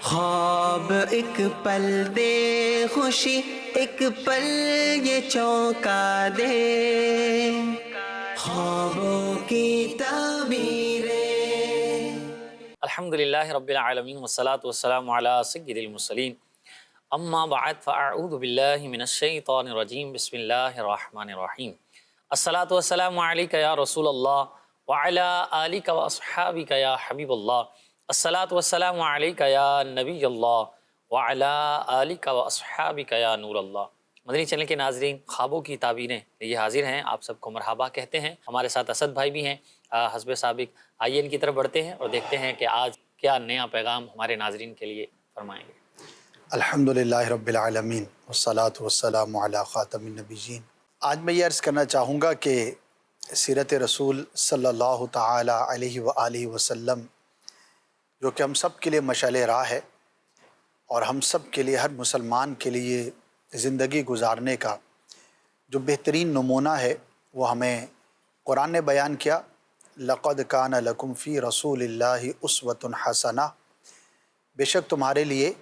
خواب ایک پل دے خوشی، ایک پل یہ چونکا دے، خوابوں کی تعبیریں۔ الحمد للہ رب العالمین والصلاة والسلام علی سید المرسلین، اما بعد فاعوذ باللہ من الشیطان الرجیم، بسم اللہ الرحمن الرحیم۔ الصلاة والسلام علیک یا رسول اللہ وعلی آلک واصحابک یا حبیب اللہ، الصلاة والسلام علیک یا نبی اللہ وعلی آلک واصحابک یا نور اللہ۔ مدنی چینل کے ناظرین، خوابوں کی تعبیریں یہ حاضر ہیں، آپ سب کو مرحبا کہتے ہیں۔ ہمارے ساتھ اسد بھائی بھی ہیں حسب سابق۔ آئیے ان کی طرف بڑھتے ہیں اور دیکھتے ہیں کہ آج کیا نیا پیغام ہمارے ناظرین کے لیے فرمائیں گے۔ الحمدللہ رب العالمین والصلاة والسلام علی خاتم النبیین۔ آج میں یہ عرض کرنا چاہوں گا کہ سیرت رسول صلی اللہ تعالی علیہ وآلہ وسلم جو کہ ہم سب کے لیے مشعل راہ ہے اور ہم سب کے لیے، ہر مسلمان کے لیے زندگی گزارنے کا جو بہترین نمونہ ہے، وہ ہمیں قرآن نے بیان کیا۔ لقد کان لکم فی رسول اللہ اسوۃ حسنہ، بے شک تمہارے لیے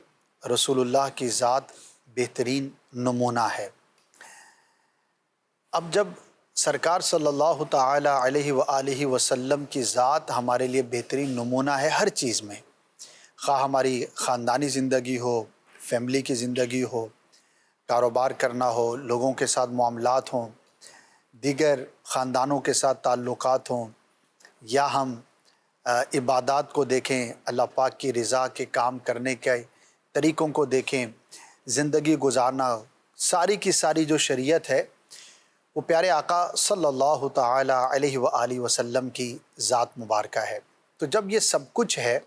رسول اللہ کی ذات بہترین نمونہ ہے۔ اب جب سرکار صلی اللہ تعالی علیہ وآلہ وسلم کی ذات ہمارے لیے بہترین نمونہ ہے ہر چیز میں، خواہ ہماری خاندانی زندگی ہو، فیملی کی زندگی ہو، کاروبار کرنا ہو، لوگوں کے ساتھ معاملات ہوں، دیگر خاندانوں کے ساتھ تعلقات ہوں، یا ہم عبادات کو دیکھیں، اللہ پاک کی رضا کے کام کرنے کے طریقوں کو دیکھیں، زندگی گزارنا، ساری کی ساری جو شریعت ہے وہ پیارے آقا صلی اللہ تعالی علیہ وآلہ وسلم کی ذات مبارکہ ہے۔ تو جب یہ سب کچھ ہے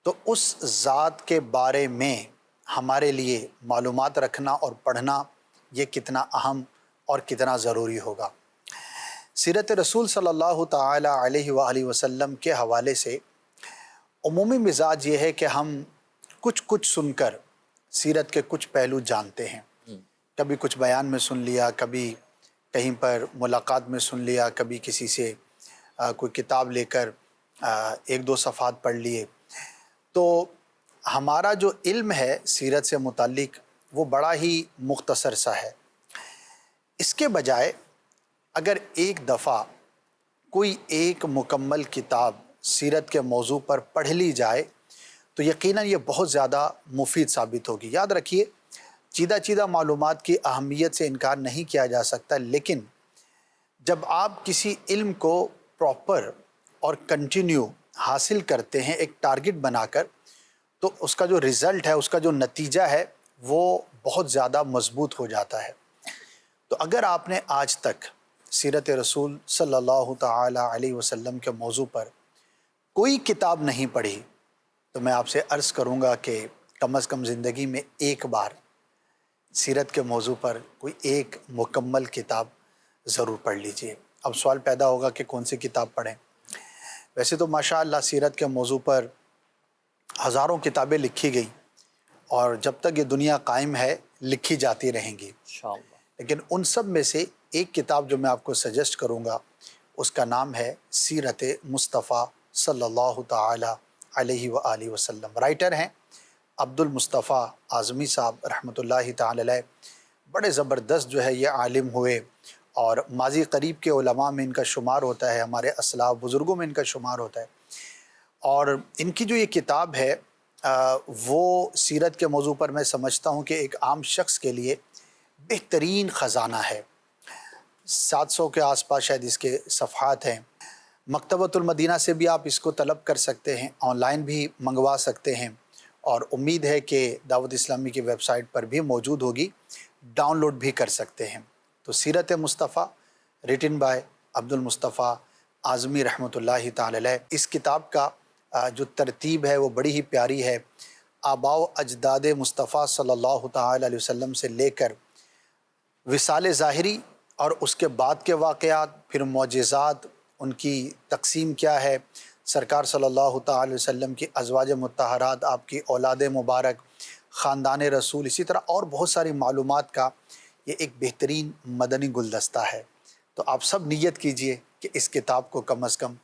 تو اس ذات کے بارے میں ہمارے لیے معلومات رکھنا اور پڑھنا یہ کتنا اہم اور کتنا ضروری ہوگا۔ سیرت رسول صلی اللہ تعالی علیہ وآلہ وسلم کے حوالے سے عمومی مزاج یہ ہے کہ ہم کچھ سن کر سیرت کے کچھ پہلو جانتے ہیں۔ کبھی کچھ بیان میں سن لیا، کبھی کہیں پر ملاقات میں سن لیا، کبھی کسی سے کوئی کتاب لے کر ایک دو صفحات پڑھ لیے۔ تو ہمارا جو علم ہے سیرت سے متعلق وہ بڑا ہی مختصر سا ہے۔ اس کے بجائے اگر ایک دفعہ کوئی ایک مکمل کتاب سیرت کے موضوع پر پڑھ لی جائے تو یقیناً یہ بہت زیادہ مفید ثابت ہوگی۔ یاد رکھیے، چیدہ معلومات کی اہمیت سے انکار نہیں کیا جا سکتا، لیکن جب آپ کسی علم کو پراپر اور کنٹینیو حاصل کرتے ہیں ایک ٹارگٹ بنا کر، تو اس کا جو رزلٹ ہے، اس کا جو نتیجہ ہے، وہ بہت زیادہ مضبوط ہو جاتا ہے۔ تو اگر آپ نے آج تک سیرت رسول صلی اللہ تعالی علیہ وسلم کے موضوع پر کوئی کتاب نہیں پڑھی تو میں آپ سے عرض کروں گا کہ کم از کم زندگی میں ایک بار سیرت کے موضوع پر کوئی ایک مکمل کتاب ضرور پڑھ لیجئے۔ اب سوال پیدا ہوگا کہ کون سی کتاب پڑھیں۔ ویسے تو ماشاءاللہ سیرت کے موضوع پر ہزاروں کتابیں لکھی گئی اور جب تک یہ دنیا قائم ہے لکھی جاتی رہیں گی، انشاءاللہ۔ لیکن ان سب میں سے ایک کتاب جو میں آپ کو سجیسٹ کروں گا اس کا نام ہے سیرت مصطفیٰ صلی اللہ تعالی علیہ وآلہ وسلم۔ رائٹر ہیں عبد المصطفیٰ اعظمی صاحب رحمۃ اللہ تعالی علیہ۔ بڑے زبردست جو ہے یہ عالم ہوئے اور ماضی قریب کے علماء میں ان کا شمار ہوتا ہے، ہمارے اسلاف بزرگوں میں ان کا شمار ہوتا ہے۔ اور ان کی جو یہ کتاب ہے وہ سیرت کے موضوع پر میں سمجھتا ہوں کہ ایک عام شخص کے لیے بہترین خزانہ ہے۔ 700 کے آس پاس شاید اس کے صفحات ہیں۔ مکتبۃ المدینہ سے بھی آپ اس کو طلب کر سکتے ہیں، آن لائن بھی منگوا سکتے ہیں، اور امید ہے کہ دعوت اسلامی کی ویب سائٹ پر بھی موجود ہوگی، ڈاؤن لوڈ بھی کر سکتے ہیں۔ تو سیرت مصطفیٰ ریٹن بائی عبد المصطفیٰ اعظمی رحمۃ اللہ تعالی علیہ۔ اس کتاب کا جو ترتیب ہے وہ بڑی ہی پیاری ہے۔ آباء و اجداد مصطفیٰ صلی اللہ تعالی علیہ وسلم سے لے کر وصال ظاہری اور اس کے بعد کے واقعات، پھر معجزات، ان کی تقسیم کیا ہے، سرکار صلی اللہ تعالی علیہ وسلم کی ازواج مطہرات، آپ کی اولاد مبارک، خاندان رسول، اسی طرح اور بہت ساری معلومات کا یہ ایک بہترین مدنی گلدستہ ہے۔ تو آپ سب نیت کیجئے کہ اس کتاب کو کم از کم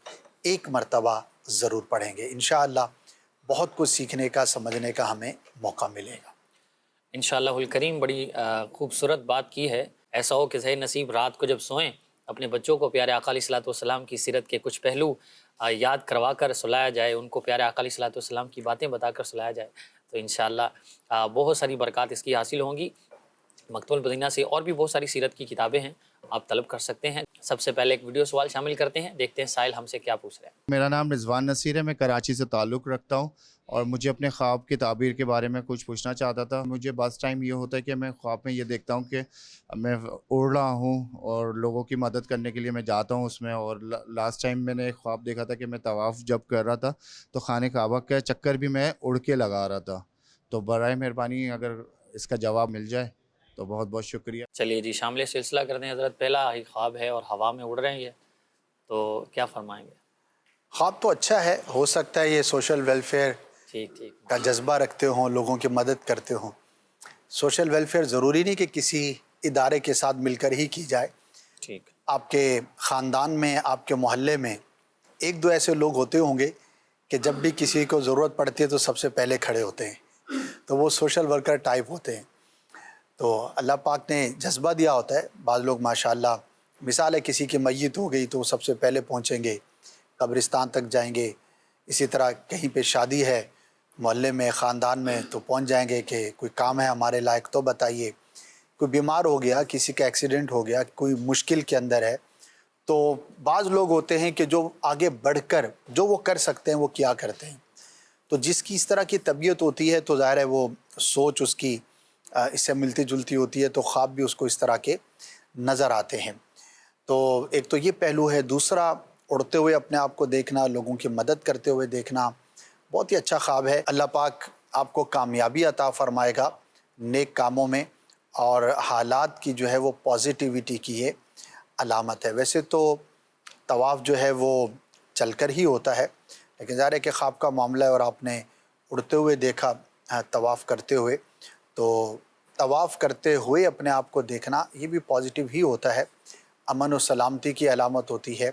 ایک مرتبہ ضرور پڑھیں گے۔ انشاءاللہ بہت کچھ سیکھنے کا سمجھنے کا ہمیں موقع ملے گا۔ انشاءاللہ الکریم بڑی خوبصورت بات کی ہے۔ ایسا ہو کہ صحیح نصیب رات کو جب سوئیں اپنے بچوں کو پیارے آقا علیہ الصلوۃ والسلام کی سیرت کے کچھ پہلو یاد کروا کر سلایا جائے، ان کو پیارے آقا علیہ الصلوۃ والسلام کی باتیں بتا کر سلایا جائے، تو انشاءاللہ بہت ساری برکات اس کی حاصل ہوں گی۔ مکتوب المدینہ سے اور بھی بہت ساری سیرت کی کتابیں ہیں، آپ طلب کر سکتے ہیں۔ سب سے پہلے ایک ویڈیو سوال شامل کرتے ہیں، دیکھتے ہیں سائل ہم سے کیا پوچھ رہے ہیں۔ میرا نام رضوان نصیر ہے، میں کراچی سے تعلق رکھتا ہوں اور مجھے اپنے خواب کی تعبیر کے بارے میں کچھ پوچھنا چاہتا تھا۔ مجھے بعض ٹائم یہ ہوتا ہے کہ میں خواب میں یہ دیکھتا ہوں کہ میں اڑ رہا ہوں اور لوگوں کی مدد کرنے کے لیے میں جاتا ہوں اس میں، اور لاسٹ ٹائم میں نے ایک خواب دیکھا تھا کہ میں طواف جب کر رہا تھا تو خانہ کعبہ کا چکر بھی میں اڑ کے لگا رہا تھا۔ تو برائے مہربانی اگر اس کا جواب مل جائے تو بہت بہت شکریہ۔ چلیے جی، شامل سلسلہ کرتے ہیں حضرت۔ پہلا ہی خواب ہے اور ہوا میں اڑ رہے ہیں، تو کیا فرمائیں گے؟ خواب تو اچھا ہے، ہو سکتا ہے یہ سوشل ویلفیئر ٹھیک ٹھیک، کا جذبہ رکھتے ہوں، لوگوں کی مدد کرتے ہوں۔ سوشل ویلفیئر ضروری نہیں کہ کسی ادارے کے ساتھ مل کر ہی کی جائے۔ ٹھیک، آپ کے خاندان میں، آپ کے محلے میں ایک دو ایسے لوگ ہوتے ہوں گے کہ جب بھی کسی کو ضرورت پڑتی ہے تو سب سے پہلے کھڑے ہوتے ہیں، تو وہ سوشل ورکر ٹائپ ہوتے ہیں۔ تو اللہ پاک نے جذبہ دیا ہوتا ہے۔ بعض لوگ ماشاءاللہ، مثال ہے کسی کی میت ہو گئی تو وہ سب سے پہلے پہنچیں گے، قبرستان تک جائیں گے۔ اسی طرح کہیں پہ شادی ہے محلے میں، خاندان میں، تو پہنچ جائیں گے کہ کوئی کام ہے ہمارے لائق تو بتائیے۔ کوئی بیمار ہو گیا، کسی کا ایکسیڈنٹ ہو گیا، کوئی مشکل کے اندر ہے، تو بعض لوگ ہوتے ہیں کہ جو آگے بڑھ کر جو وہ کر سکتے ہیں وہ کیا کرتے ہیں۔ تو جس کی اس طرح کی طبیعت ہوتی ہے تو ظاہر ہے وہ سوچ اس کی اس سے ملتی جلتی ہوتی ہے، تو خواب بھی اس کو اس طرح کے نظر آتے ہیں۔ تو ایک تو یہ پہلو ہے۔ دوسرا، اڑتے ہوئے اپنے آپ کو دیکھنا، لوگوں کی مدد کرتے ہوئے دیکھنا، بہت ہی اچھا خواب ہے۔ اللہ پاک آپ کو کامیابی عطا فرمائے گا نیک کاموں میں، اور حالات کی جو ہے وہ پازیٹیوٹی کی یہ علامت ہے۔ ویسے تو طواف جو ہے وہ چل کر ہی ہوتا ہے، لیکن ظاہر ہے کہ خواب کا معاملہ ہے اور آپ نے اڑتے ہوئے دیکھا طواف کرتے ہوئے، تو طواف کرتے ہوئے اپنے آپ کو دیکھنا یہ بھی پازیٹیو ہی ہوتا ہے، امن و سلامتی کی علامت ہوتی ہے۔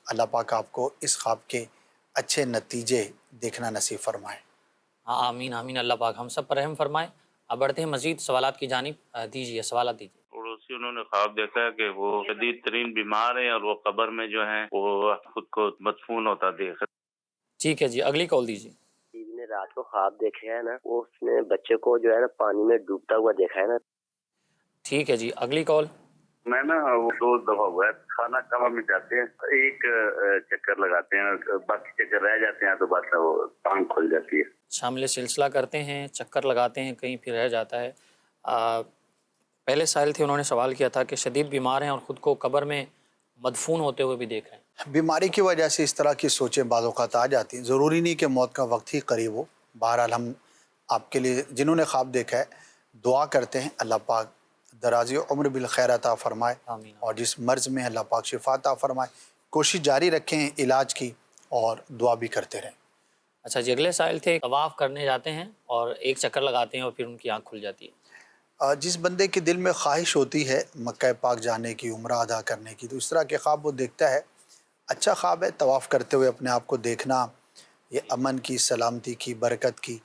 اللہ پاک آپ کو اس خواب کے اچھے نتیجے دیکھنا نصیب فرمائے۔ ہاں آمین آمین، اللہ پاک ہم سب پر رحم فرمائے۔ اب بڑھتے ہیں مزید سوالات کی جانب، دیجیے سوالات دیجیے۔ پڑوسی انہوں نے خواب دیکھا ہے کہ وہ شدید ترین بیمار ہیں اور وہ قبر میں جو ہیں وہ خود کو مدفون ہوتا دیکھ۔ ٹھیک ہے جی، اگلی کال دیجیے۔ بیوی نے رات کو خواب دیکھا ہے نا، وہ اس نے بچے کو جو ہے نا پانی میں ڈوبتا ہوا دیکھا ہے نا۔ ٹھیک ہے جی، اگلی کال۔ میں نا وہ 2 دفعہ ہوا ہے، کھانا کعبہ میں جاتے ہیں، ایک چکر لگاتے ہیں، باقی چکر رہ جاتے ہیں تو بس وہ ٹانگ کھل جاتی ہے۔ شامل سلسلہ کرتے ہیں، چکر لگاتے ہیں، کہیں پھر رہ جاتا ہے۔ پہلے سائل تھے، انہوں نے سوال کیا تھا کہ شدید بیمار ہیں اور خود کو قبر میں مدفون ہوتے ہوئے بھی دیکھ رہے ہیں۔ بیماری کی وجہ سے اس طرح کی سوچیں بعض اوقات آ جاتی ہیں، ضروری نہیں کہ موت کا وقت ہی قریب ہو۔ بہرحال ہم آپ کے لیے جنہوں نے خواب دیکھا ہے دعا کرتے ہیں، اللہ پاک درازی عمر بالخیر عطا فرمائے، آمین۔ اور جس مرض میں اللہ پاک شفا عطا فرمائے۔ کوشش جاری رکھیں علاج کی اور دعا بھی کرتے رہیں۔ اچھا جی، اگلے سائل تھے، طواف کرنے جاتے ہیں اور ایک چکر لگاتے ہیں اور پھر ان کی آنکھ کھل جاتی ہے۔ جس بندے کے دل میں خواہش ہوتی ہے مکہ پاک جانے کی، عمرہ ادا کرنے کی، تو اس طرح کے خواب وہ دیکھتا ہے، اچھا خواب ہے۔ طواف کرتے ہوئے اپنے آپ کو دیکھنا یہ امن کی، سلامتی کی، برکت کی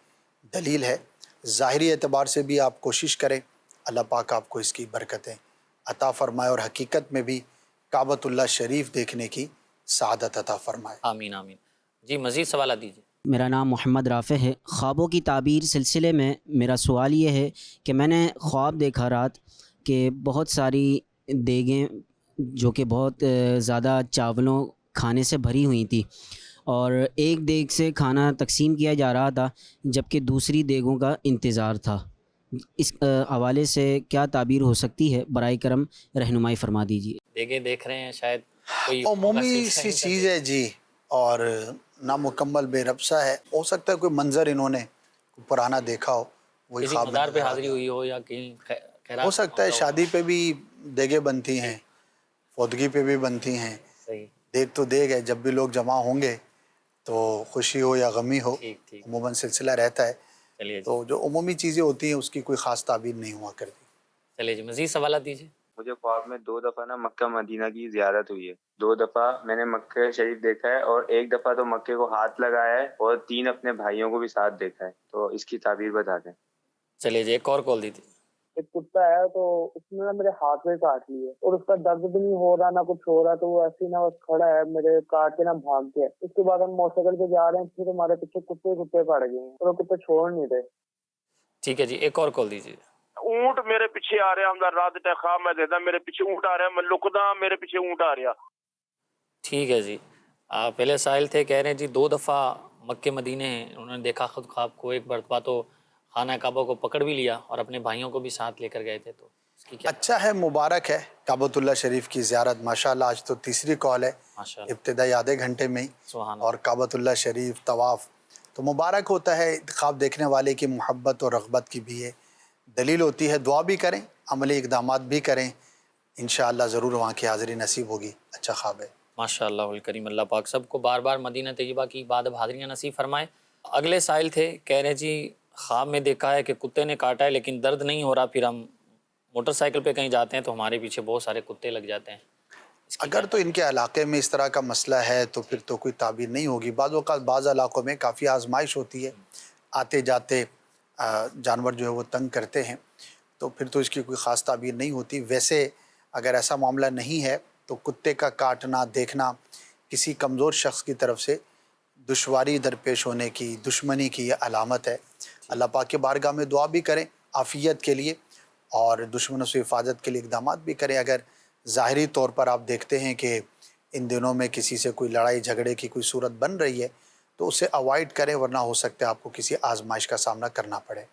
دلیل ہے۔ ظاہری اعتبار سے بھی آپ کوشش کریں، اللہ پاک آپ کو اس کی برکتیں عطا فرمائے اور حقیقت میں بھی کعبۃ اللہ شریف دیکھنے کی سعادت عطا فرمائے۔ آمین آمین۔ جی مزید سوالات دیجیے۔ میرا نام محمد رافع ہے۔ خوابوں کی تعبیر سلسلے میں میرا سوال یہ ہے کہ میں نے خواب دیکھا رات کہ بہت ساری دیگیں جو کہ بہت زیادہ چاولوں کھانے سے بھری ہوئی تھی، اور ایک دیگ سے کھانا تقسیم کیا جا رہا تھا جبکہ دوسری دیگوں کا انتظار تھا۔ اس حوالے سے کیا تعبیر ہو سکتی ہے؟ برائے کرم رہنمائی فرما دیجیے۔ دیکھیں دیکھ رہے ہیں، شاید کوئی عمومی سی چیز ہے جی، اور نامکمل بے ربصہ ہے۔ ہو سکتا ہے کوئی منظر انہوں نے پرانا دیکھا ہو، وہی کسی خواب مزار پہ میں حاضری ہوئی ہو یا کہیں خیرات ہو سکتا ہے شادی پہ بھی دیگیں بنتی ہیں، فوتگی پہ بھی بنتی ہیں۔ صحیح، دیگ تو دیگ ہے، جب بھی لوگ جمع ہوں گے تو خوشی ہو یا غمی ہو ٹھیک ٹھیک۔ عموماً سلسلہ رہتا ہے۔ چلیے جی، تو جو عمومی چیزیں ہوتی ہیں اس کی کوئی خاص تعبیر نہیں ہوا کرتی۔ چلیے جی، مزید سوالات دیجیے۔ مجھے خواب میں 2 دفعہ نا مکہ مدینہ کی زیارت ہوئی ہے، 2 دفعہ میں نے مکہ شریف دیکھا ہے، اور 1 دفعہ تو مکے کو ہاتھ لگایا ہے، اور 3 اپنے بھائیوں کو بھی ساتھ دیکھا ہے. تو اس کی تعبیر بتا دیں. چلیے جی ایک اور کال دی تھی. ایک کتا ہے تو اس نے نا میرے ہاتھ میں کاٹ لیے، اور اس کا درد بھی نہیں ہو رہا نہ کچھ ہو رہا، تو وہ ایسے ہی نا بس کھڑا ہے میرے کاٹ کے نا بھاگ گیا. اس کے بعد ہم موٹر سائیکل پہ جا رہے ہیں، پھر ہمارے پیچھے کتے پڑ گئے ہیں، اور وہ کتے چھوڑ نہیں رہے. ٹھیک ہے جی ایک اور کال دیجیے. اونٹ میرے پیچھے آ رہے ہیں، ہم رات تے خواب میں دیکھدا میرے پیچھے اونٹ آ رہا ہے، میں لکدا میرے پیچھے اونٹ آ رہا. ٹھیک ہے جی. پہلے سائل تھے کہہ رہے ہیں جی 2 دفعہ مکے مدینے ہیں انہوں نے دیکھا خود خواب کو. ایک مرتبہ تو خانہ کعبہ کو پکڑ بھی لیا اور اپنے بھائیوں کو بھی ساتھ لے کر گئے تھے. تو اس کی کیا؟ اچھا ہے، مبارک ہے کعبۃ اللہ شریف کی زیارت. ماشاءاللہ آج تو تیسری کال ہے، ماشاءاللہ ابتدائی آدھے گھنٹے میں ہی، سبحان اور کعبۃ اللہ شریف طواف تو مبارک ہوتا ہے. خواب دیکھنے والے کی محبت اور رغبت کی بھی ہے دلیل ہوتی ہے. دعا بھی کریں، عملی اقدامات بھی کریں، انشاءاللہ ضرور وہاں کی حاضری نصیب ہوگی. اچھا خواب ہے. ماشاء اللہ الکریم. اللہ پاک سب کو بار بار مدینہ طیبہ کی بعد حاضریاں نصیب فرمائے. اگلے سائل تھے کہہ رہے جی خواب میں دیکھا ہے کہ کتے نے کاٹا ہے لیکن درد نہیں ہو رہا، پھر ہم موٹر سائیکل پہ کہیں جاتے ہیں تو ہمارے پیچھے بہت سارے کتے لگ جاتے ہیں. اگر تو ان کے علاقے میں اس طرح کا مسئلہ ہے تو پھر تو کوئی تعبیر نہیں ہوگی. بعض اوقات بعض علاقوں میں کافی آزمائش ہوتی ہے، آتے جاتے جانور جو ہے وہ تنگ کرتے ہیں، تو پھر تو اس کی کوئی خاص تعبیر نہیں ہوتی. ویسے اگر ایسا معاملہ نہیں ہے تو کتے کا کاٹنا دیکھنا کسی کمزور شخص کی طرف سے دشواری درپیش ہونے کی، دشمنی کی یہ علامت ہے. اللہ پاک کے بارگاہ میں دعا بھی کریں عافیت کے لیے، اور دشمنوں سے حفاظت کے لیے اقدامات بھی کریں. اگر ظاہری طور پر آپ دیکھتے ہیں کہ ان دنوں میں کسی سے کوئی لڑائی جھگڑے کی کوئی صورت بن رہی ہے تو اسے اوائڈ کریں، ورنہ ہو سکتا ہے آپ کو کسی آزمائش کا سامنا کرنا پڑے.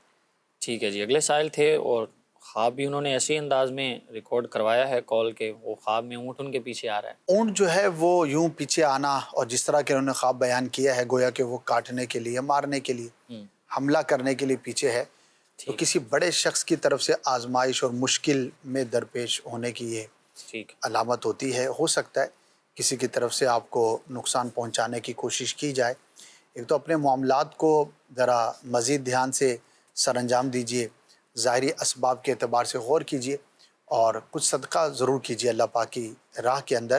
ٹھیک ہے جی. اگلے سائل تھے اور خواب بھی انہوں نے ایسے انداز میں ریکارڈ کروایا ہے کال کے، وہ خواب میں اونٹ ان کے پیچھے آ رہا ہے. اونٹ جو ہے وہ یوں پیچھے آنا، اور جس طرح کہ انہوں نے خواب بیان کیا ہے گویا کہ وہ کاٹنے کے لیے، مارنے کے لیے، حملہ کرنے کے لیے پیچھے ہے، تو کسی بڑے شخص کی طرف سے آزمائش اور مشکل میں درپیش ہونے کی یہ علامت ہوتی ہے. ہو سکتا ہے کسی کی طرف سے آپ کو نقصان پہنچانے کی کوشش کی جائے. ایک تو اپنے معاملات کو ذرا مزید دھیان سے سر انجام دیجیے، ظاہری اسباب کے اعتبار سے غور کیجیے، اور کچھ صدقہ ضرور کیجیے اللہ پاک کی راہ کے اندر.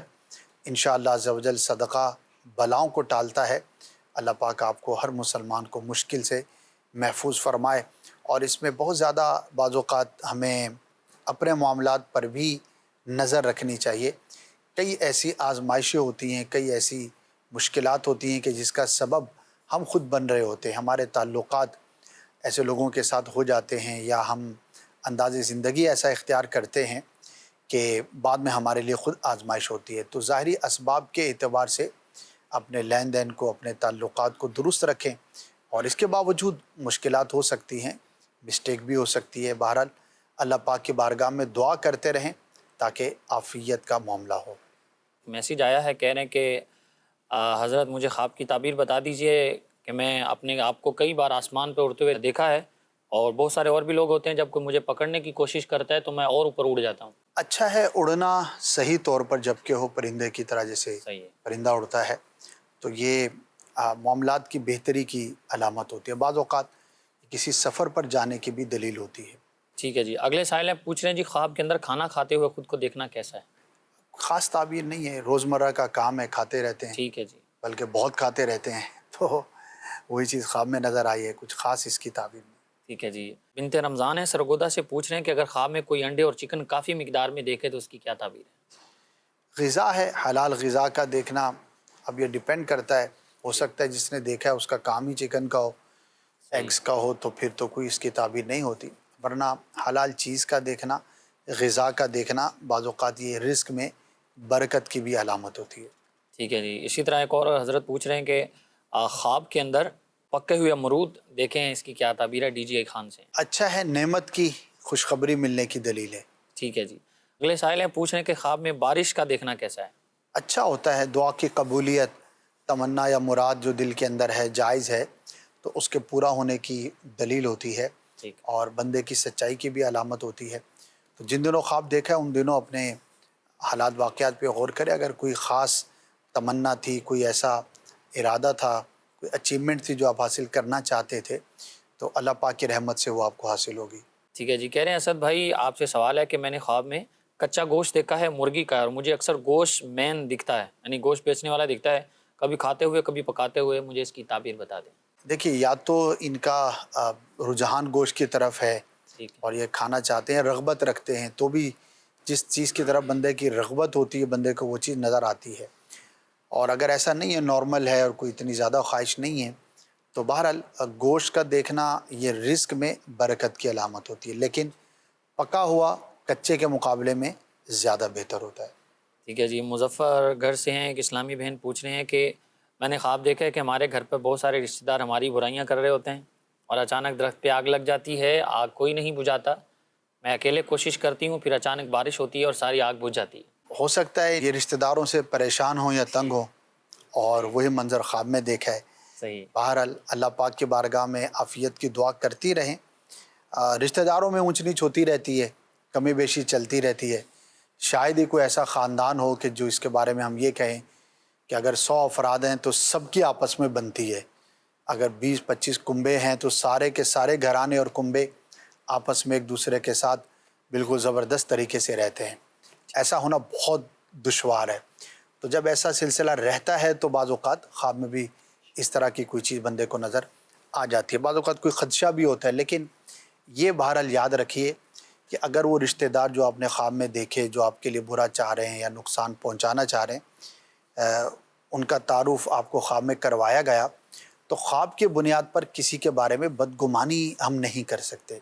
انشاءاللہ عز و جل صدقہ بلاؤں کو ٹالتا ہے. اللہ پاک آپ کو، ہر مسلمان کو مشکل سے محفوظ فرمائے. اور اس میں بہت زیادہ بعض اوقات ہمیں اپنے معاملات پر بھی نظر رکھنی چاہیے. کئی ایسی آزمائشیں ہوتی ہیں، کئی ایسی مشکلات ہوتی ہیں کہ جس کا سبب ہم خود بن رہے ہوتے ہیں. ہمارے تعلقات ایسے لوگوں کے ساتھ ہو جاتے ہیں، یا ہم انداز زندگی ایسا اختیار کرتے ہیں کہ بعد میں ہمارے لیے خود آزمائش ہوتی ہے. تو ظاہری اسباب کے اعتبار سے اپنے لین دین کو، اپنے تعلقات کو درست رکھیں، اور اس کے باوجود مشکلات ہو سکتی ہیں، مسٹیک بھی ہو سکتی ہے. بہرحال اللہ پاک کی بارگاہ میں دعا کرتے رہیں تاکہ عافیت کا معاملہ ہو. میسیج آیا ہے کہہ رہے ہیں کہ حضرت مجھے خواب کی تعبیر بتا دیجئے کہ میں اپنے آپ کو کئی بار آسمان پہ اڑتے ہوئے دیکھا ہے، اور بہت سارے اور بھی لوگ ہوتے ہیں جب کوئی مجھے پکڑنے کی کوشش کرتا ہے تو میں اور اوپر اڑ جاتا ہوں. اچھا ہے اڑنا صحیح طور پر، جب کہ ہو پرندے کی طرح، جیسے پرندہ اڑتا ہے، تو یہ معاملات کی بہتری کی علامت ہوتی ہے. بعض اوقات کسی سفر پر جانے کی بھی دلیل ہوتی ہے. ٹھیک ہے جی. اگلے سائل ہیں پوچھ رہے ہیں جی خواب کے اندر کھانا کھاتے ہوئے خود کو دیکھنا کیسا ہے؟ خاص تعبیر نہیں ہے، روزمرہ کا کام ہے، کھاتے رہتے ہیں. ٹھیک ہے جی. بلکہ بہت کھاتے رہتے ہیں، تو وہی چیز خواب میں نظر آئی ہے، کچھ خاص اس کی تعبیر نہیں. ٹھیک ہے جی. بنت رمضان ہے سرگودا سے پوچھ رہے ہیں کہ اگر خواب میں کوئی انڈے اور چکن کافی مقدار میں دیکھے تو اس کی کیا تعبیر ہے؟ غذا ہے، حلال غذا کا دیکھنا. اب یہ ڈیپینڈ کرتا ہے، ہو سکتا ہے جس نے دیکھا ہے اس کا کام ہی چکن کا ہو، ایگز کا ہو، تو پھر تو کوئی اس کی تعبیر نہیں ہوتی. ورنہ حلال چیز کا دیکھنا، غذا کا دیکھنا، بعض اوقات یہ رزق میں برکت کی بھی علامت ہوتی ہے. ٹھیک ہے جی. اسی طرح ایک اور حضرت پوچھ رہے ہیں کہ خواب کے اندر پکے ہوئے امرود دیکھیں ہیں، اس کی کیا تعبیر ہے؟ DG خان سے. اچھا ہے، نعمت کی خوشخبری ملنے کی دلیل ہے. ٹھیک ہے جی. اگلے سائل ہیں پوچھ رہے ہیں کہ خواب میں بارش کا دیکھنا کیسا ہے؟ اچھا ہوتا ہے، دعا کی قبولیت، تمنا یا مراد جو دل کے اندر ہے جائز ہے تو اس کے پورا ہونے کی دلیل ہوتی ہے، اور بندے کی سچائی کی بھی علامت ہوتی ہے. تو جن دنوں خواب دیکھا ہے ان دنوں اپنے حالات واقعات پہ غور کرے. اگر کوئی خاص تمنا تھی، کوئی ایسا ارادہ تھا، کوئی اچیومنٹ تھی جو آپ حاصل کرنا چاہتے تھے، تو اللہ پاک کی رحمت سے وہ آپ کو حاصل ہوگی. ٹھیک ہے جی. کہہ رہے ہیں اسد بھائی آپ سے سوال ہے کہ میں نے خواب میں کچا گوشت دیکھا ہے مرغی کا، اور مجھے اکثر گوشت مین دکھتا ہے، یعنی گوشت بیچنے والا دکھتا ہے، کبھی کھاتے ہوئے کبھی پکاتے ہوئے، مجھے اس کی تعبیر بتا دیں۔ دیکھیے، یا تو ان کا رجحان گوشت کی طرف ہے ٹھیک ہے، اور یہ کھانا چاہتے ہیں، رغبت رکھتے ہیں، تو بھی جس چیز کی طرف بندے کی رغبت ہوتی ہے بندے کو وہ چیز نظر آتی ہے۔ اور اگر ایسا نہیں ہے، نارمل ہے اور کوئی اتنی زیادہ خواہش نہیں ہے، تو بہرحال گوشت کا دیکھنا یہ رزق میں برکت کی علامت ہوتی ہے، لیکن پکا ہوا کچے کے مقابلے میں زیادہ بہتر ہوتا ہے۔ ٹھیک ہے جی۔ مظفر گھر سے ہیں، ایک اسلامی بہن پوچھ رہے ہیں کہ میں نے خواب دیکھا ہے کہ ہمارے گھر پہ بہت سارے رشتہ دار ہماری برائیاں کر رہے ہوتے ہیں، اور اچانک درخت پہ آگ لگ جاتی ہے، آگ کوئی نہیں بجھاتا، میں اکیلے کوشش کرتی ہوں، پھر اچانک بارش ہوتی ہے اور ساری آگ بجھ جاتی ہے۔ ہو سکتا ہے یہ رشتہ داروں سے پریشان ہوں یا تنگ ہوں اور وہی منظر خواب میں دیکھا ہے۔ صحیح، بہرحال اللہ پاک کی بارگاہ میں عافیت کی دعا کرتی رہیں۔ رشتہ داروں میں اونچ نیچ ہوتی رہتی ہے، کمی بیشی چلتی رہتی ہے۔ شاید ہی کوئی ایسا خاندان ہو کہ جو اس کے بارے میں ہم یہ کہیں کہ اگر 100 افراد ہیں تو سب کی آپس میں بنتی ہے، اگر 20-25 کنبے ہیں تو سارے کے سارے گھرانے اور کنبے آپس میں ایک دوسرے کے ساتھ بالکل زبردست طریقے سے رہتے ہیں۔ ایسا ہونا بہت دشوار ہے۔ تو جب ایسا سلسلہ رہتا ہے تو بعض اوقات خواب میں بھی اس طرح کی کوئی چیز بندے کو نظر آ جاتی ہے، بعض اوقات کوئی خدشہ بھی ہوتا ہے، لیکن یہ بہرحال یاد رکھیے کہ اگر وہ رشتہ دار جو آپ نے خواب میں دیکھے، جو آپ کے لیے برا چاہ رہے ہیں یا نقصان پہنچانا چاہ رہے ہیں، ان کا تعارف آپ کو خواب میں کروایا گیا، تو خواب کی بنیاد پر کسی کے بارے میں بدگمانی ہم نہیں کر سکتے۔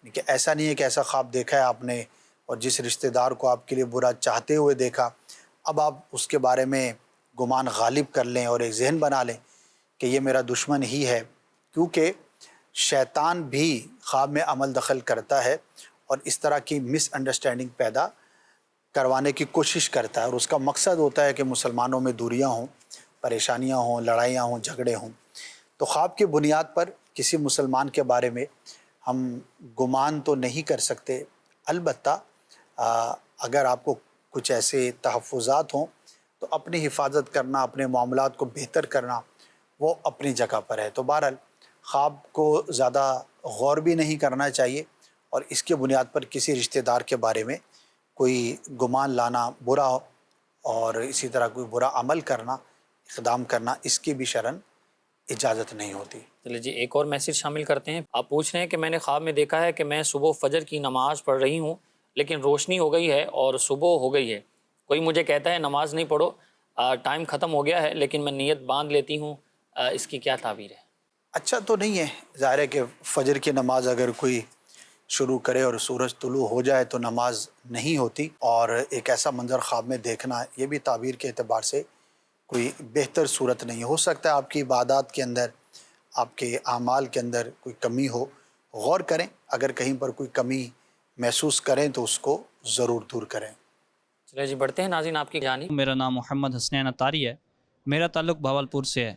کہ ایسا نہیں ہے کہ ایسا خواب دیکھا ہے آپ نے اور جس رشتہ دار کو آپ کے لیے برا چاہتے ہوئے دیکھا، اب آپ اس کے بارے میں گمان غالب کر لیں اور ایک ذہن بنا لیں کہ یہ میرا دشمن ہی ہے، کیونکہ شیطان بھی خواب میں عمل دخل کرتا ہے اور اس طرح کی مس انڈرسٹینڈنگ پیدا کروانے کی کوشش کرتا ہے، اور اس کا مقصد ہوتا ہے کہ مسلمانوں میں دوریاں ہوں، پریشانیاں ہوں، لڑائیاں ہوں، جھگڑے ہوں۔ تو خواب کی بنیاد پر کسی مسلمان کے بارے میں ہم گمان تو نہیں کر سکتے، البتہ اگر آپ کو کچھ ایسے تحفظات ہوں تو اپنی حفاظت کرنا، اپنے معاملات کو بہتر کرنا وہ اپنی جگہ پر ہے۔ تو بہرحال خواب کو زیادہ غور بھی نہیں کرنا چاہیے، اور اس کے بنیاد پر کسی رشتہ دار کے بارے میں کوئی گمان لانا برا ہو اور اسی طرح کوئی برا عمل کرنا، اقدام کرنا، اس کی بھی شرعاً اجازت نہیں ہوتی۔ چلیے جی، ایک اور میسج شامل کرتے ہیں۔ آپ پوچھ رہے ہیں کہ میں نے خواب میں دیکھا ہے کہ میں صبح فجر کی نماز پڑھ رہی ہوں، لیکن روشنی ہو گئی ہے اور صبح ہو گئی ہے، کوئی مجھے کہتا ہے نماز نہیں پڑھو، ٹائم ختم ہو گیا ہے، لیکن میں نیت باندھ لیتی ہوں، اس کی کیا تعبیر ہے؟ اچھا تو نہیں ہے، ظاہر ہے کہ فجر کی نماز اگر کوئی شروع کرے اور سورج طلوع ہو جائے تو نماز نہیں ہوتی، اور ایک ایسا منظر خواب میں دیکھنا یہ بھی تعبیر کے اعتبار سے کوئی بہتر صورت نہیں ہو سکتا ہے۔ آپ کی عبادات کے اندر، آپ کے اعمال کے اندر کوئی کمی ہو، غور کریں، اگر کہیں پر کوئی کمی محسوس کریں تو اس کو ضرور دور کریں۔ چلیے جی، بڑھتے ہیں ناظرین آپ کی جانب۔ میرا نام محمد حسنین اطاری ہے، میرا تعلق بھاولپور سے ہے۔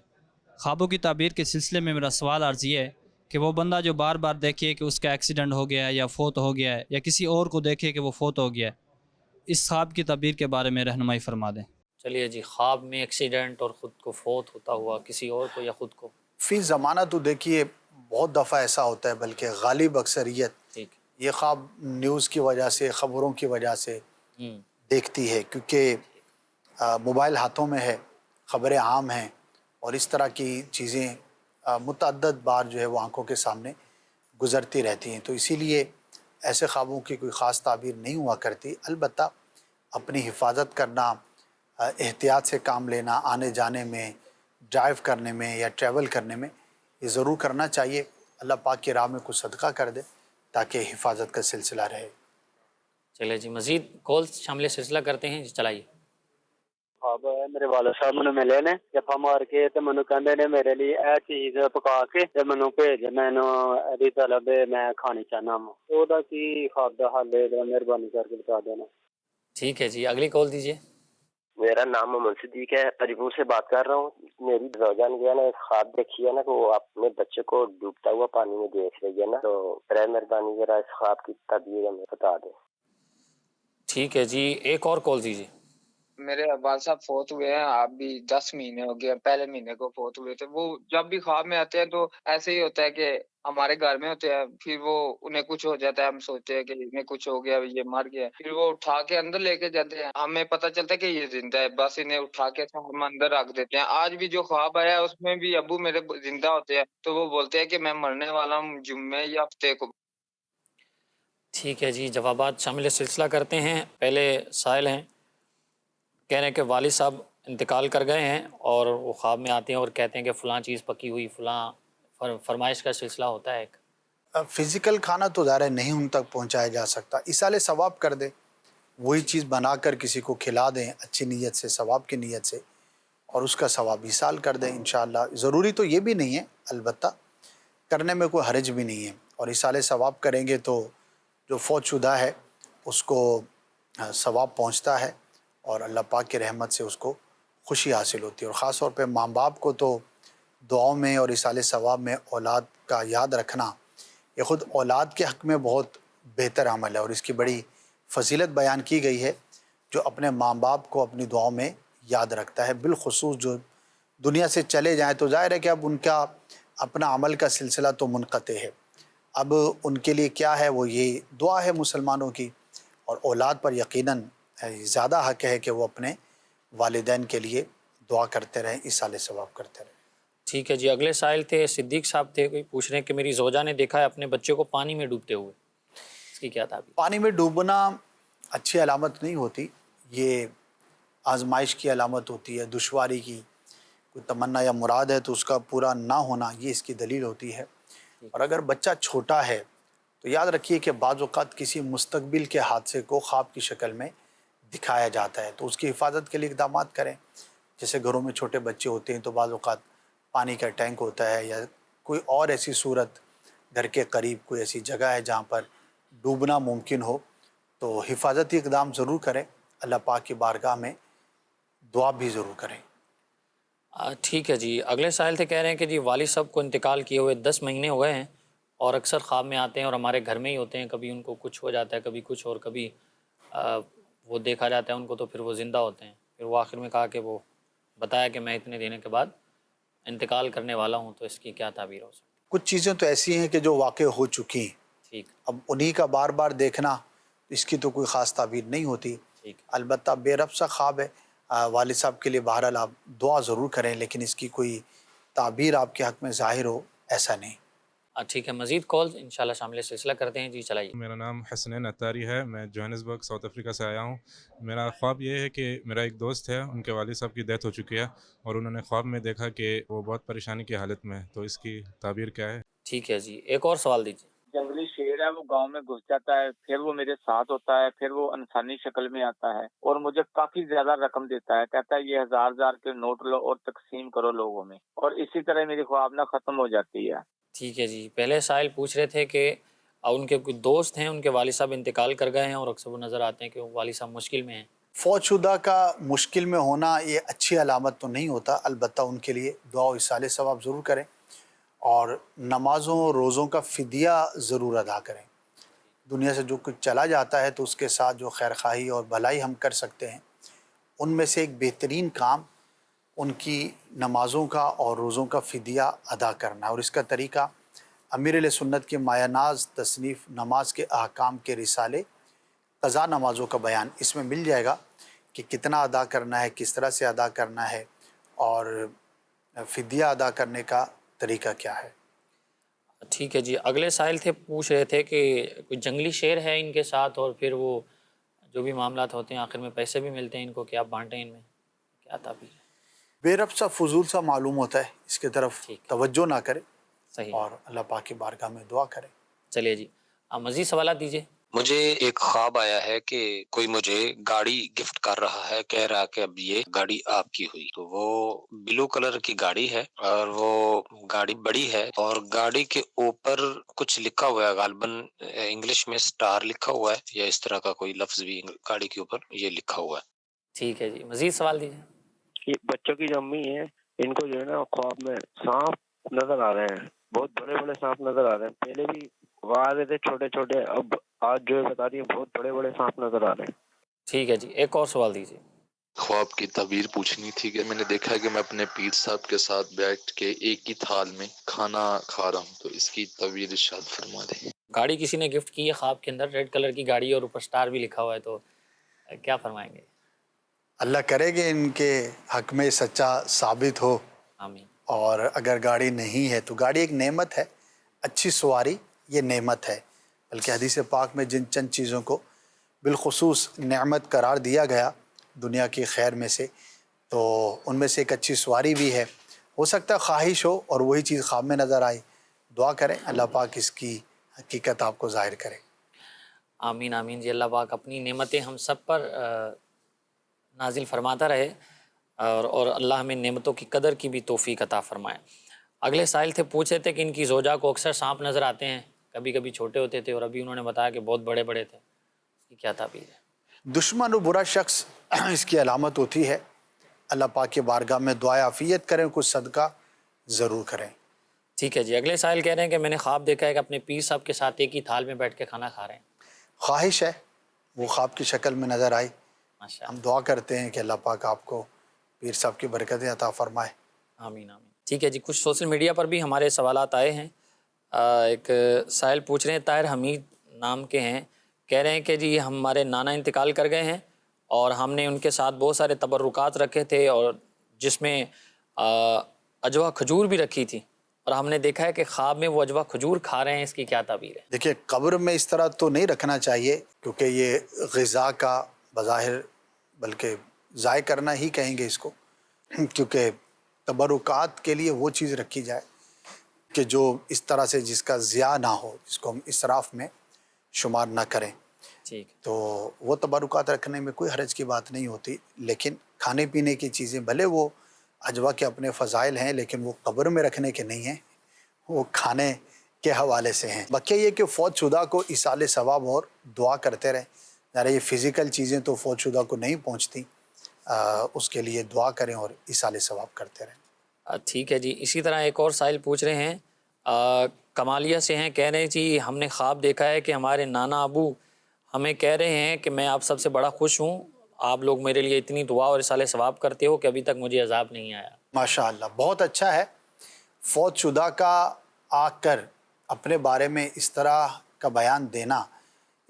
خوابوں کی تعبیر کے سلسلے میں میرا سوال عرض یہ ہے کہ وہ بندہ جو بار بار دیکھے کہ اس کا ایکسیڈنٹ ہو گیا ہے یا فوت ہو گیا ہے، یا کسی اور کو دیکھے کہ وہ فوت ہو گیا ہے، اس خواب کی تعبیر کے بارے میں رہنمائی فرما دیں۔ چلیے جی، خواب میں ایکسیڈنٹ اور خود کو فوت ہوتا ہوا، کسی اور کو یا خود کو؟ فی زمانہ تو دیکھیے بہت دفعہ ایسا ہوتا ہے، بلکہ غالب اکثریت ٹھیک، یہ خواب نیوز کی وجہ سے، خبروں کی وجہ سے دیکھتی ہے، کیونکہ موبائل ہاتھوں میں ہے، خبریں عام ہیں، اور اس طرح کی چیزیں متعدد بار جو ہے وہ آنکھوں کے سامنے گزرتی رہتی ہیں، تو اسی لیے ایسے خوابوں کی کوئی خاص تعبیر نہیں ہوا کرتی۔ البتہ اپنی حفاظت کرنا، احتیاط سے کام لینا، آنے جانے میں، ڈرائیو کرنے میں یا ٹریول کرنے میں یہ ضرور کرنا چاہیے۔ اللہ پاک کی راہ میں کچھ صدقہ کر دے تاکہ حفاظت کا سلسلہ رہے۔ چلے جی، مزید کالز شامل سلسلہ کرتے ہیں، چلائیے۔ خواب ہے میرے والد صاحب مجھے ملے نے جفا مار کے تے مینوں کہندے نے میرے لیے اے چیز پکا کے تے مینوں بھیج، مینوں ادی طلب ہے، میں کھانی چاہنا ہوں، او دا کی خواب دا حل ہے، مہربانی کر کے بتا دینا۔ ٹھیک ہے جی، اگلی کال دیجیے۔ میرا نام محمد صدیق ہے، عجبور سے بات کر رہا ہوں۔ میری زوجہ نے جو ہے نا ایک خواب دیکھی ہے نا کہ وہ اپنے بچے کو ڈوبتا ہوا پانی میں دیکھ رہی ہے نا، تو برائے مہربانی ذرا اس خواب کی تعبیر ہمیں بتا دیں۔ ٹھیک ہے جی، ایک اور کال دیجیے۔ میرے والد صاحب فوت ہوئے ہیں، آپ بھی 10 مہینے ہو گئے، پہلے مہینے کو فوت ہوئے تھے۔ وہ جب بھی خواب میں آتے ہیں تو ایسے ہی ہوتا ہے کہ ہمارے گھر میں ہوتے ہیں، پھر وہ انہیں کچھ ہو جاتا ہے، ہم سوچتے ہیں کہ انہیں کچھ ہو گیا، یہ مر گیا، پھر وہ اٹھا کے اندر لے کے جاتے ہیں، ہمیں پتہ چلتا ہے کہ یہ زندہ ہے، بس انہیں اٹھا کے ہم اندر رکھ دیتے ہیں۔ آج بھی جو خواب آیا ہے اس میں بھی ابو میرے زندہ ہوتے ہیں، تو وہ بولتے ہیں کہ میں مرنے والا ہوں جمعے یا ہفتے کو۔ ٹھیک ہے جی، جوابات شامل سلسلہ کرتے ہیں۔ پہلے سائل ہیں، کہہ رہے ہیں کہ والد صاحب انتقال کر گئے ہیں اور وہ خواب میں آتے ہیں اور کہتے ہیں کہ فلاں چیز پکی ہوئی، فلاں فرمائش کا سلسلہ ہوتا ہے ایک۔ فزیکل کھانا تو ظاہر ہے نہیں ان تک پہنچایا جا سکتا، ایصال ثواب کر دیں، وہی چیز بنا کر کسی کو کھلا دیں اچھی نیت سے، ثواب کی نیت سے، اور اس کا ثواب ایصال کر دیں انشاءاللہ۔ ضروری تو یہ بھی نہیں ہے، البتہ کرنے میں کوئی حرج بھی نہیں ہے، اور ایصال ثواب کریں گے تو جو فوت شدہ ہے اس کو ثواب پہنچتا ہے اور اللہ پاک کی رحمت سے اس کو خوشی حاصل ہوتی ہے۔ اور خاص طور پہ ماں باپ کو تو دعاؤں میں اور ایصال ثواب میں اولاد کا یاد رکھنا، یہ خود اولاد کے حق میں بہت بہتر عمل ہے، اور اس کی بڑی فضیلت بیان کی گئی ہے جو اپنے ماں باپ کو اپنی دعاؤں میں یاد رکھتا ہے، بالخصوص جو دنیا سے چلے جائیں تو ظاہر ہے کہ اب ان کا اپنا عمل کا سلسلہ تو منقطع ہے، اب ان کے لیے کیا ہے، وہ یہ دعا ہے مسلمانوں کی، اور اولاد پر یقیناً زیادہ حق ہے کہ وہ اپنے والدین کے لیے دعا کرتے رہیں، ایصال ثواب کرتے رہیں۔ ٹھیک ہے جی، اگلے سائل تھے صدیق صاحب تھے، کوئی پوچھ رہے ہیں کہ میری زوجہ نے دیکھا ہے اپنے بچے کو پانی میں ڈوبتے ہوئے، اس کی کیا تعبیر؟ پانی میں ڈوبنا اچھی علامت نہیں ہوتی، یہ آزمائش کی علامت ہوتی ہے، دشواری کی، کوئی تمنا یا مراد ہے تو اس کا پورا نہ ہونا، یہ اس کی دلیل ہوتی ہے۔ اور اگر بچہ چھوٹا ہے تو یاد رکھیے کہ بعض اوقات کسی مستقبل کے حادثے کو خواب کی شکل میں دکھایا جاتا ہے، تو اس کی حفاظت کے لیے اقدامات کریں، جیسے گھروں میں چھوٹے بچے ہوتے ہیں تو بعض اوقات پانی کا ٹینک ہوتا ہے، یا کوئی اور ایسی صورت گھر کے قریب کوئی ایسی جگہ ہے جہاں پر ڈوبنا ممکن ہو، تو حفاظتی اقدام ضرور کریں، اللہ پاک کی بارگاہ میں دعا بھی ضرور کریں۔ ٹھیک ہے جی، اگلے سائل تھے، کہہ رہے ہیں کہ جی والد صاحب کو انتقال کیے ہوئے 10 مہینے ہو گئے ہیں اور اکثر خواب میں آتے ہیں اور ہمارے گھر میں ہی ہوتے ہیں، کبھی ان کو کچھ ہو جاتا ہے، کبھی کچھ، اور کبھی وہ دیکھا جاتا ہے ان کو تو پھر وہ زندہ ہوتے ہیں۔ پھر وہ آخر میں کہا کہ وہ بتایا کہ میں اتنے دنوں کے بعد انتقال کرنے والا ہوں، تو اس کی کیا تعبیر ہو سکتی؟ کچھ چیزیں تو ایسی ہیں کہ جو واقع ہو چکی ہیں، ٹھیک، اب انہی کا بار بار دیکھنا، اس کی تو کوئی خاص تعبیر نہیں ہوتی، ٹھیک، البتہ بے ربط سا خواب ہے، والد صاحب کے لیے بہرحال آپ دعا ضرور کریں، لیکن اس کی کوئی تعبیر آپ کے حق میں ظاہر ہو ایسا نہیں۔ ٹھیک ہے، مزید کالز انشاءاللہ شامل سلسلہ کرتے ہیں جی، چلائیے۔ میرا نام حسنین اتاری ہے، میں جوہانسبرگ ساؤتھ افریقہ سے آیا ہوں۔ میرا خواب یہ ہے کہ میرا ایک دوست ہے، ان کے والد صاحب کی ڈیتھ ہو چکی ہے، اور انہوں نے خواب میں دیکھا کہ وہ بہت پریشانی کی حالت میں ہے، تو اس کی تعبیر کیا ہے؟ ٹھیک ہے جی، ایک اور سوال دیجیے۔ جنگلی شیر ہے، وہ گاؤں میں گھس جاتا ہے، پھر وہ میرے ساتھ ہوتا ہے، پھر وہ انسانی شکل میں آتا ہے اور مجھے کافی زیادہ رقم دیتا ہے، کہتا ہے یہ 1000 کے نوٹ لو اور تقسیم کرو لوگوں میں، اور اسی طرح میری خوابنا ختم ہو جاتی ہے۔ ٹھیک ہے جی، پہلے سائل پوچھ رہے تھے کہ ان کے کوئی دوست ہیں، ان کے والد صاحب انتقال کر گئے ہیں اور اکثر وہ نظر آتے ہیں کہ والد صاحب مشکل میں ہیں۔ فوت شدہ کا مشکل میں ہونا یہ اچھی علامت تو نہیں ہوتا، البتہ ان کے لیے دعا و ایصال ثواب ضرور کریں، اور نمازوں روزوں کا فدیہ ضرور ادا کریں۔ دنیا سے جو کچھ چلا جاتا ہے تو اس کے ساتھ جو خیر خواہی اور بھلائی ہم کر سکتے ہیں، ان میں سے ایک بہترین کام ان کی نمازوں کا اور روزوں کا فدیہ ادا کرنا، اور اس کا طریقہ امیر علیہ سنت کے مایہ ناز تصنیف نماز کے احکام کے رسالے قضا نمازوں کا بیان، اس میں مل جائے گا کہ کتنا ادا کرنا ہے، کس طرح سے ادا کرنا ہے، اور فدیہ ادا کرنے کا طریقہ کیا ہے۔ ٹھیک ہے جی، اگلے سائل تھے، پوچھ رہے تھے کہ کوئی جنگلی شیر ہے ان کے ساتھ، اور پھر وہ جو بھی معاملات ہوتے ہیں آخر میں پیسے بھی ملتے ہیں ان کو، کہ آپ بانٹیں، ان میں کیا تعبیر ہے؟ بے ربط سا فضول سا معلوم ہوتا ہے، اس کی طرف توجہ نہ کرے، صحیح، اور اللہ پاک کی بارگاہ میں دعا کرے۔ چلیے جی، آپ مزید سوالات دیجیے۔ مجھے ایک خواب آیا ہے کہ کوئی مجھے گاڑی گفٹ کر رہا ہے، کہہ رہا کہ اب یہ گاڑی آپ کی ہوئی، تو وہ بلو کلر کی گاڑی ہے اور وہ گاڑی بڑی ہے، اور گاڑی کے اوپر کچھ لکھا ہوا ہے، غالباً انگلش میں سٹار لکھا ہوا ہے، یا اس طرح کا کوئی لفظ بھی گاڑی کے اوپر یہ لکھا ہوا ہے۔ ٹھیک ہے جی، مزید سوال دیجیے۔ بچوں کی جو امی ہیں، ان کو جو ہے نا خواب میں سانپ نظر آ رہے ہیں، بہت بڑے بڑے سانپ نظر آ رہے ہیں، پہلے بھی وہ آ رہے تھے چھوٹے چھوٹے، اب آج جو ہے بتا رہی ہیں بہت بڑے بڑے سانپ نظر آ رہے ہیں۔ ٹھیک ہے جی، ایک اور سوال دیجیے۔ خواب کی تعبیر پوچھنی تھی کہ میں نے دیکھا کہ میں اپنے پیر صاحب کے ساتھ بیٹھ کے ایک ہی تھال میں کھانا کھا رہا ہوں، تو اس کی تعبیر ارشاد فرما دیں۔ گاڑی کسی نے گفٹ کی ہے خواب کے اندر، ریڈ کلر کی گاڑی اور اوپر سٹار بھی لکھا ہوا ہے، تو کیا فرمائیں گے؟ اللہ کرے کہ ان کے حق میں سچا ثابت ہو، آمین۔ اور اگر گاڑی نہیں ہے تو گاڑی ایک نعمت ہے، اچھی سواری یہ نعمت ہے، بلکہ حدیث پاک میں جن چند چیزوں کو بالخصوص نعمت قرار دیا گیا دنیا کی خیر میں سے، تو ان میں سے ایک اچھی سواری بھی ہے۔ ہو سکتا ہے خواہش ہو اور وہی چیز خواب میں نظر آئے، دعا کریں اللہ پاک اس کی حقیقت آپ کو ظاہر کرے۔ آمین آمین جی، اللہ پاک اپنی نعمتیں ہم سب پر نازل فرماتا رہے، اور اللہ ہمیں نعمتوں کی قدر کی بھی توفیق عطا فرمائے۔ اگلے سائل تھے، پوچھے تھے کہ ان کی زوجہ کو اکثر سانپ نظر آتے ہیں، کبھی کبھی چھوٹے ہوتے تھے اور ابھی انہوں نے بتایا کہ بہت بڑے بڑے تھے، اس کی کیا تعبیر ہے؟ دشمن و برا شخص اس کی علامت ہوتی ہے۔ اللہ پاک کے بارگاہ میں دعائے عافیت کریں، کچھ صدقہ ضرور کریں۔ ٹھیک ہے جی، اگلے سائل کہہ رہے ہیں کہ میں نے خواب دیکھا ہے کہ اپنے پیر صاحب کے ساتھ ایک ہی تھال میں بیٹھ کے کھانا کھا رہے ہیں۔ خواہش ہے وہ خواب کی شکل میں نظر آئی، ماشاءاللہ، ہم دعا کرتے ہیں کہ اللہ پاک آپ کو پیر صاحب کی برکتیں عطا فرمائے۔ آمین آمین۔ ٹھیک ہے جی، کچھ سوشل میڈیا پر بھی ہمارے سوالات آئے ہیں۔ ایک سائل پوچھ رہے ہیں، طاہر حمید نام کے ہیں، کہہ رہے ہیں کہ جی ہمارے نانا انتقال کر گئے ہیں اور ہم نے ان کے ساتھ بہت سارے تبرکات رکھے تھے، اور جس میں اجوا کھجور بھی رکھی تھی، اور ہم نے دیکھا ہے کہ خواب میں وہ اجوا کھجور کھا رہے ہیں، اس کی کیا تعبیر ہے؟ دیکھیے قبر میں اس طرح تو نہیں رکھنا چاہیے، کیونکہ یہ غذا کا بظاہر بلکہ ضائع کرنا ہی کہیں گے اس کو، کیونکہ تبرکات کے لیے وہ چیز رکھی جائے کہ جو اس طرح سے جس کا ضیاع نہ ہو، جس کو ہم اسراف میں شمار نہ کریں، ٹھیک، تو وہ تبرکات رکھنے میں کوئی حرج کی بات نہیں ہوتی۔ لیکن کھانے پینے کی چیزیں بھلے وہ اجوا کے اپنے فضائل ہیں، لیکن وہ قبر میں رکھنے کے نہیں ہیں، وہ کھانے کے حوالے سے ہیں۔ بقیہ یہ کہ فوت شدہ کو ایصال ثواب اور دعا کرتے رہیں، ذرا یہ فزیکل چیزیں تو فوت شدہ کو نہیں پہنچتی، اس کے لیے دعا کریں اور ایصال ثواب کرتے رہیں۔ ٹھیک ہے جی، اسی طرح ایک اور سائل پوچھ رہے ہیں، کمالیہ سے ہیں، کہہ رہے ہیں جی ہم نے خواب دیکھا ہے کہ ہمارے نانا ابو ہمیں کہہ رہے ہیں کہ میں آپ سب سے بڑا خوش ہوں، آپ لوگ میرے لیے اتنی دعا اور ایصال ثواب کرتے ہو کہ ابھی تک مجھے عذاب نہیں آیا۔ ماشاءاللہ، بہت اچھا ہے۔ فوت شدہ کا آ کر اپنے بارے میں اس طرح کا بیان دینا،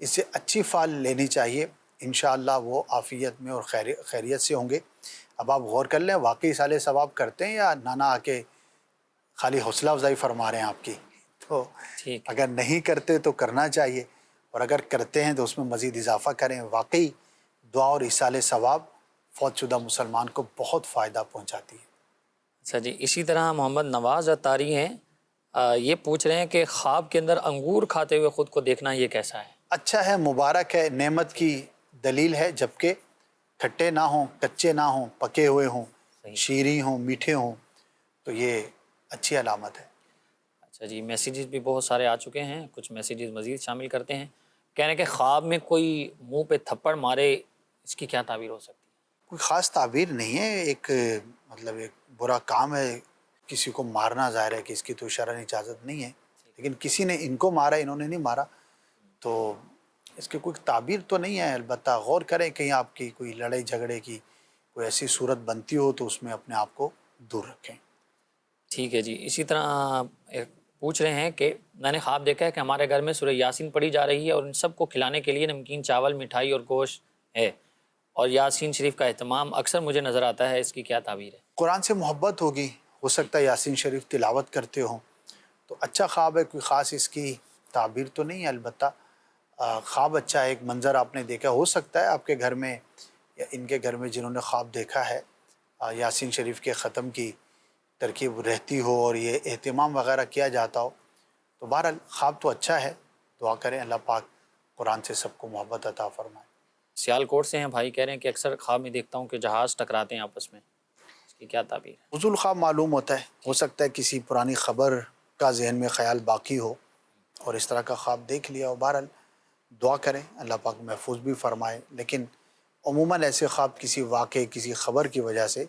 اس سے اچھی فال لینی چاہیے، انشاءاللہ وہ عافیت میں اور خیریت سے ہوں گے۔ اب آپ غور کر لیں، واقعی ایصال ثواب کرتے ہیں یا نانا آ کے خالی حوصلہ افزائی فرما رہے ہیں آپ کی؟ تو اگر نہیں کرتے تو کرنا چاہیے، اور اگر کرتے ہیں تو اس میں مزید اضافہ کریں۔ واقعی دعا اور ایصال ثواب فوت شدہ مسلمان کو بہت فائدہ پہنچاتی ہے۔ اچھا جی، اسی طرح محمد نواز اتاری ہیں، یہ پوچھ رہے ہیں کہ خواب کے اندر انگور کھاتے ہوئے خود کو دیکھنا یہ کیسا ہے؟ اچھا ہے، مبارک ہے، نعمت کی دلیل ہے، جبکہ کھٹے نہ ہوں، کچے نہ ہوں، پکے ہوئے ہوں، شیریں ہوں، میٹھے ہوں، تو یہ اچھی علامت ہے۔ اچھا جی، میسیجز بھی بہت سارے آ چکے ہیں، کچھ میسیجز مزید شامل کرتے ہیں۔ کہہ رہے ہیں کہ خواب میں کوئی منہ پہ تھپڑ مارے، اس کی کیا تعبیر ہو سکتی ہے؟ کوئی خاص تعبیر نہیں ہے، ایک مطلب ایک برا کام ہے کسی کو مارنا، ظاہر ہے کہ اس کی تو شرعی اجازت نہیں ہے، لیکن کسی نے ان کو مارا، انہوں نے نہیں مارا، تو اس کی کوئی تعبیر تو نہیں ہے۔ البتہ غور کریں کہیں آپ کی کوئی لڑائی جھگڑے کی کوئی ایسی صورت بنتی ہو تو اس میں اپنے آپ کو دور رکھیں۔ ٹھیک ہے جی، اسی طرح پوچھ رہے ہیں کہ میں نے خواب دیکھا ہے کہ ہمارے گھر میں سورہ یاسین پڑھی جا رہی ہے اور ان سب کو کھلانے کے لیے نمکین چاول، مٹھائی اور گوشت ہے، اور یاسین شریف کا اہتمام اکثر مجھے نظر آتا ہے، اس کی کیا تعبیر ہے؟ قرآن سے محبت ہوگی، ہو سکتا ہے یاسین شریف تلاوت کرتے ہوں، تو اچھا خواب ہے، کوئی خاص اس کی تعبیر تو نہیں ہے۔ البتہ خواب اچھا ہے، ایک منظر آپ نے دیکھا، ہو سکتا ہے آپ کے گھر میں یا ان کے گھر میں جنہوں نے خواب دیکھا ہے یاسین شریف کے ختم کی ترکیب رہتی ہو اور یہ اہتمام وغیرہ کیا جاتا ہو، تو بہرحال خواب تو اچھا ہے، دعا کریں اللہ پاک قرآن سے سب کو محبت عطا فرمائے۔ سیال کوٹ سے ہیں بھائی، کہہ رہے ہیں کہ اکثر خواب میں دیکھتا ہوں کہ جہاز ٹکراتے ہیں آپس میں، اس کی کیا تعبیر ہے؟ حضول خواب معلوم ہوتا ہے، ہو سکتا ہے کسی پرانی خبر کا ذہن میں خیال باقی ہو اور اس طرح کا خواب دیکھ لیا ہو۔ بہرحال دعا کریں اللہ پاک محفوظ بھی فرمائے، لیکن عموماً ایسے خواب کسی واقعے، کسی خبر کی وجہ سے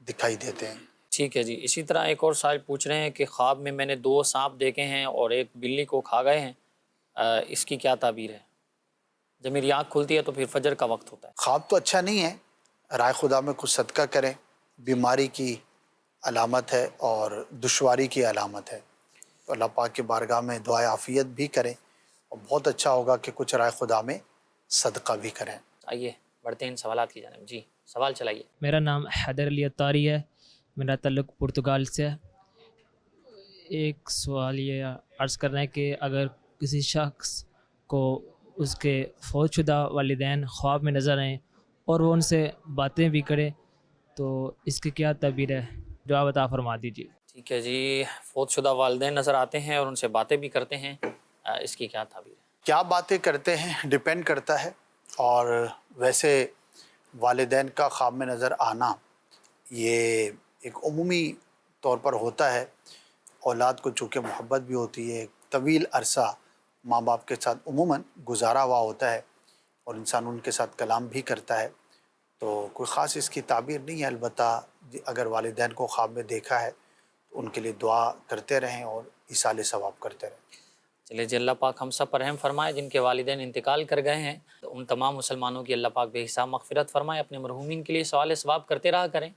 دکھائی دیتے ہیں۔ ٹھیک ہے جی، اسی طرح ایک اور سائل پوچھ رہے ہیں کہ خواب میں میں نے 2 سانپ دیکھے ہیں اور ایک بلی کو کھا گئے ہیں، اس کی کیا تعبیر ہے؟ جب میری آنکھ کھلتی ہے تو پھر فجر کا وقت ہوتا ہے۔ خواب تو اچھا نہیں ہے، رائے خدا میں کچھ صدقہ کریں، بیماری کی علامت ہے اور دشواری کی علامت ہے، تو اللہ پاک کی بارگاہ میں دعائے عافیت بھی کریں، اور بہت اچھا ہوگا کہ کچھ رائے خدا میں صدقہ بھی کریں۔ آئیے بڑھتے ہیں ان سوالات کی جانب۔ جی سوال چلائیے۔ میرا نام حیدر علی اتاری ہے، میرا تعلق پرتگال سے ہے۔ ایک سوال یہ عرض کرنا ہے کہ اگر کسی شخص کو اس کے فوت شدہ والدین خواب میں نظر آئیں اور وہ ان سے باتیں بھی کرے تو اس کی کیا تعبیر ہے؟ جواب عطا فرما دیجیے۔ ٹھیک ہے جی، فوت شدہ والدین نظر آتے ہیں اور ان سے باتیں بھی کرتے ہیں، اس کی کیا تعبیر ہے؟ کیا باتیں کرتے ہیں ڈیپینڈ کرتا ہے، اور ویسے والدین کا خواب میں نظر آنا یہ ایک عمومی طور پر ہوتا ہے۔ اولاد کو چونکہ محبت بھی ہوتی ہے، ایک طویل عرصہ ماں باپ کے ساتھ عموماً گزارا ہوا ہوتا ہے اور انسان ان کے ساتھ کلام بھی کرتا ہے، تو کوئی خاص اس کی تعبیر نہیں ہے۔ البتہ اگر والدین کو خواب میں دیکھا ہے تو ان کے لیے دعا کرتے رہیں اور ایصال ثواب کرتے رہیں۔ چلے جی، اللہ پاک ہم سب پر رحم فرمائے۔ جن کے والدین انتقال کر گئے ہیں ان تمام مسلمانوں کی اللہ پاک بے حساب مغفرت فرمائے۔ اپنے مرحومین کے لیے سوال ثواب کرتے رہا کریں،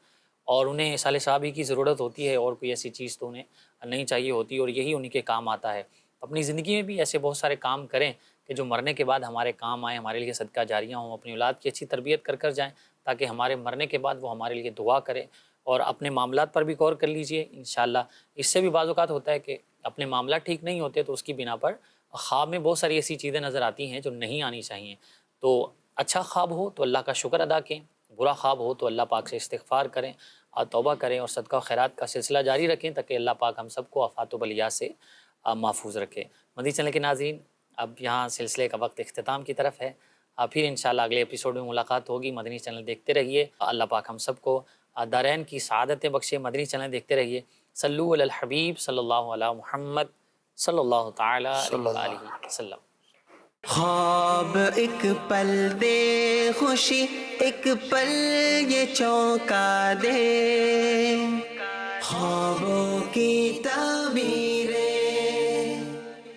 اور انہیں ایصال ثواب ہی کی ضرورت ہوتی ہے، اور کوئی ایسی چیز تو انہیں نہیں چاہیے ہوتی، اور یہی انہیں کے کام آتا ہے۔ اپنی زندگی میں بھی ایسے بہت سارے کام کریں کہ جو مرنے کے بعد ہمارے کام آئیں، ہمارے لیے صدقہ جاریہ ہوں۔ اپنی اولاد کی اچھی تربیت کر جائیں تاکہ ہمارے مرنے کے بعد وہ ہمارے لیے دعا کرے، اور اپنے معاملات پر بھی غور کر لیجئے انشاءاللہ۔ اس سے بھی بعض اوقات ہوتا ہے کہ اپنے معاملات ٹھیک نہیں ہوتے تو اس کی بنا پر خواب میں بہت ساری ایسی چیزیں نظر آتی ہیں جو نہیں آنی چاہیے۔ تو اچھا خواب ہو تو اللہ کا شکر ادا کریں، برا خواب ہو تو اللہ پاک سے استغفار کریں اور توبہ کریں، اور صدقہ و خیرات کا سلسلہ جاری رکھیں تاکہ اللہ پاک ہم سب کو آفات و بلیات سے محفوظ رکھے۔ مدنی چینل کے ناظرین، اب یہاں سلسلے کا وقت اختتام کی طرف ہے۔ پھر انشاءاللہ اگلے ایپیسوڈ میں ملاقات ہوگی۔ مدنی چینل دیکھتے رہیے، اللہ پاک ہم سب کو دارین کی سعادتیں بخشے۔ مدنی چینل دیکھتے رہیے۔ صلو علی الحبیب صلی اللہ علی محمد صلی اللہ تعالی علیہ وسلم۔ خواب ایک پل دے خوشی، ایک پل یہ چونکا دے، خوابوں کی تعبیر